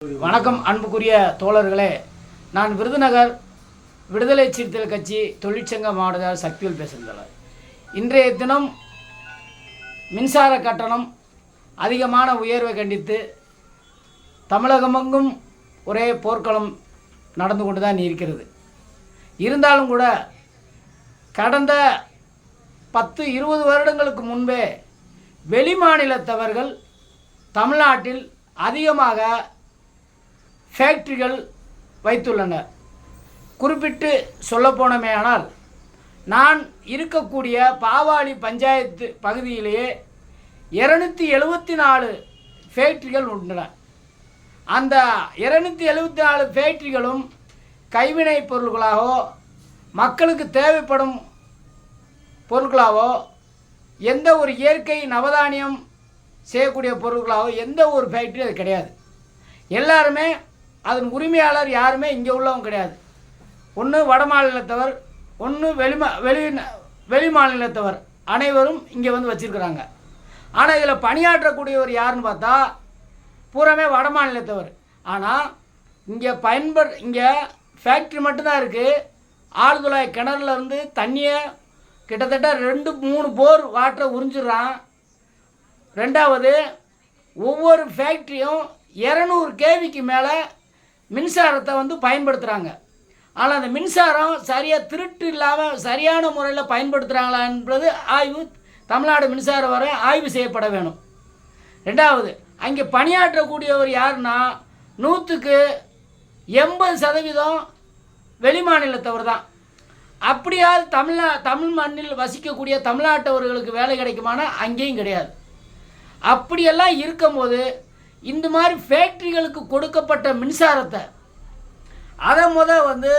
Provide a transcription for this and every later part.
வணக்கம் அன்புக்குரிய தோழர்களே, நான் விருதுநகர் விடுதலை சிறுத்தைகள் கட்சி தொழிற்சங்க மாவட்ட சக்திவேல் பேசுகிறேன். இன்றைய தினம் மின்சார கட்டணம் அதிகமான உயர்வை கண்டித்து தமிழகமெங்கும் ஒரே போர்க்களம் நடந்து கொண்டு தான் இருக்கிறது. இருந்தாலும் கூட கடந்த 10-20 வருடங்களுக்கு முன்பே வெளிமாநிலத்தவர்கள் தமிழ்நாட்டில் அதிகமாக ஃபேக்ட்ரிகள் வைத்துள்ளனர். குறிப்பிட்டு சொல்லப்போனமேயானால், நான் இருக்கக்கூடிய பாவாளி பஞ்சாயத்து பகுதியிலேயே 274 ஃபேக்ட்ரிகள் உள்ளன. அந்த 274 ஃபேக்ட்ரிகளும் கைவினைப் பொருட்களாகவோ மக்களுக்கு தேவைப்படும் பொருட்களாகவோ எந்த ஒரு இயற்கை நவதானியம் செய்யக்கூடிய பொருட்களாகவோ எந்த ஒரு ஃபேக்ட்ரி அது கிடையாது. எல்லாருமே அதன் உரிமையாளர் யாருமே இங்கே உள்ளவங்க கிடையாது. ஒன்று வட மாநிலத்தவர், ஒன்று வெளி மாநிலத்தவர், அனைவரும் இங்கே வந்து வச்சுருக்கிறாங்க. ஆனால் இதில் பணியாற்றக்கூடியவர் யாருன்னு பார்த்தா பூராமே வட மாநிலத்தவர். ஆனால் இங்கே ஃபேக்ட்ரி மட்டும்தான் இருக்குது. ஆழ்துளை கிணறுலேருந்து தண்ணியை கிட்டத்தட்ட 2-3 போர் வாட்டரை உறிஞ்சிடுறான். ரெண்டாவது, ஒவ்வொரு ஃபேக்ட்ரியும் 200 kVக்கு மேலே மின்சாரத்தை வந்து பயன்படுத்துகிறாங்க. ஆனால் அந்த மின்சாரம் சரியாக திருட்டு இல்லாமல் சரியான முறையில் பயன்படுத்துகிறாங்களா என்பது தமிழ்நாடு மின்சார வாரியம் ஆய்வு செய்யப்பட வேணும். ரெண்டாவது, அங்கே பணியாற்றக்கூடியவர் யாருன்னா 100க்கு 80% வெளி மாநிலத்தவர் தான். அப்படியாவது தமிழ் மண்ணில் வசிக்கக்கூடிய தமிழ்நாட்டவர்களுக்கு வேலை கிடைக்குமானா அங்கேயும் கிடையாது. அப்படியெல்லாம் இருக்கும்போது இந்த மாதிரி ஃபேக்ட்ரிகளுக்கு கொடுக்கப்பட்ட மின்சாரத்தை அதை வந்து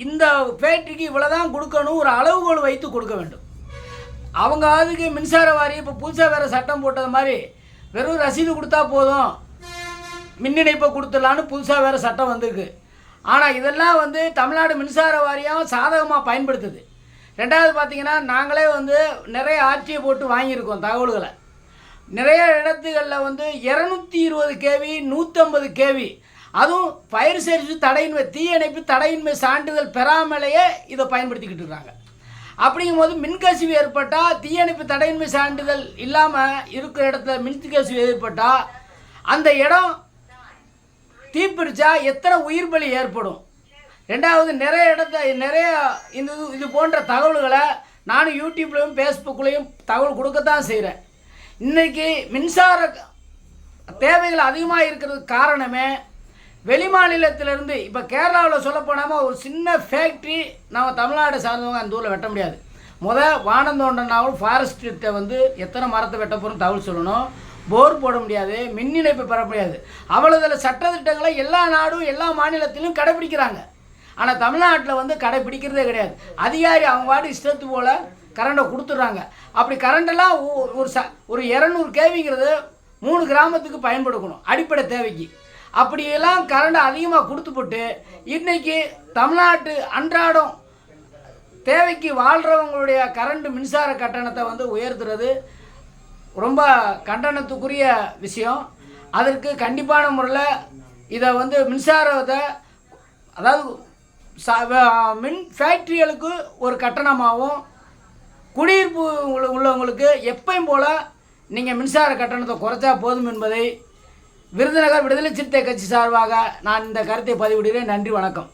இந்த ஃபேக்ட்ரிக்கு இவ்வளோ தான் கொடுக்கணும், ஒரு அளவுகோல் வைத்து கொடுக்க வேண்டும். அவங்க அதுக்கு மின்சார வாரியம் இப்போ புதுசாக வேறு சட்டம் போட்டது மாதிரி வெறும் ரசீது கொடுத்தா போதும், மின் இணைப்பை கொடுத்துடலான்னு புதுசாக வேறு சட்டம் வந்திருக்கு. ஆனால் இதெல்லாம் வந்து தமிழ்நாடு மின்சார வாரியம் சாதகமாக பயன்படுத்துது. ரெண்டாவது பார்த்திங்கன்னா, நாங்களே வந்து நிறைய ஆட்சியை போட்டு வாங்கியிருக்கோம் தகவல்களை. நிறைய இடத்துகளில் வந்து 220 kV 150 kV, அதுவும் ஃபயர் சர்வீஸ் தடையின்மை, தீயணைப்பு தடையின்மை சான்றிதழ் பெறாமலேயே இதை பயன்படுத்திக்கிட்டு இருக்காங்க. அப்படிங்கும்போது மின்கசிவு ஏற்பட்டால், தீயணைப்பு தடையின்மை சான்றிதழ் இல்லாமல் இருக்கிற இடத்துல மின்கசிவு ஏற்பட்டால் அந்த இடம் தீப்பிடிச்சா எத்தனை உயிர் பலி ஏற்படும். ரெண்டாவது, நிறைய இது போன்ற தகவல்களை நானும் யூடியூப்லேயும் ஃபேஸ்புக்லேயும் தகவல் கொடுக்கத்தான் செய்கிறேன். இன்றைக்கி மின்சார தேவைகள் அதிகமாக இருக்கிறதுக்கு காரணமே வெளி மாநிலத்திலேருந்து. இப்போ கேரளாவில் சொல்லப்போனாமல் ஒரு சின்ன ஃபேக்ட்ரி நம்ம தமிழ்நாடு சார்ந்தவங்க அந்த ஊரில் வெட்ட முடியாது. வானந்தோண்டனாவும் ஃபாரஸ்ட்டை வந்து எத்தனை மரத்தை வெட்ட போகிறோம் தகவல் சொல்லணும். போர் போட முடியாது, மின் இணைப்பு பெற முடியாது. அவ்வளோதில் சட்டத்திட்டங்களை எல்லா நாடும் எல்லா மாநிலத்திலும் கடைப்பிடிக்கிறாங்க. ஆனால் தமிழ்நாட்டில் வந்து கடைப்பிடிக்கிறதே கிடையாது. அதிகாரி அவங்க வாடி இஷ்டத்து போல் கரண்டை கொடுத்துட்றாங்க. அப்படி கரண்டெல்லாம் ஒரு 200 kVங்கிறது 3 கிராமத்துக்கு பயன்படுத்தணும் அடிப்படை தேவைக்கு. அப்படியெல்லாம் கரண்டை அதிகமாக கொடுத்து போட்டு இன்றைக்கி தமிழ்நாட்டு அன்றாடம் தேவைக்கு வாழ்கிறவங்களுடைய கரண்ட் மின்சார கட்டணத்தை வந்து உயர்த்துறது ரொம்ப கண்டனத்துக்குரிய விஷயம். அதற்கு கண்டிப்பான முறையில் இதை வந்து மின்சாரத்தை, அதாவது மின் ஃபேக்ட்ரிகளுக்கு ஒரு கட்டணமாகவும், குடியிருப்பு உள்ளவங்களுக்கு எப்பயும் போல் நீங்கள் மின்சார கட்டணத்தை குறைச்சா போதும் என்பதை விருதுநகர் விடுதலை சிறுத்தை கட்சி சார்பாக நான் இந்த கருத்தை பதிவிடுகிறேன். நன்றி, வணக்கம்.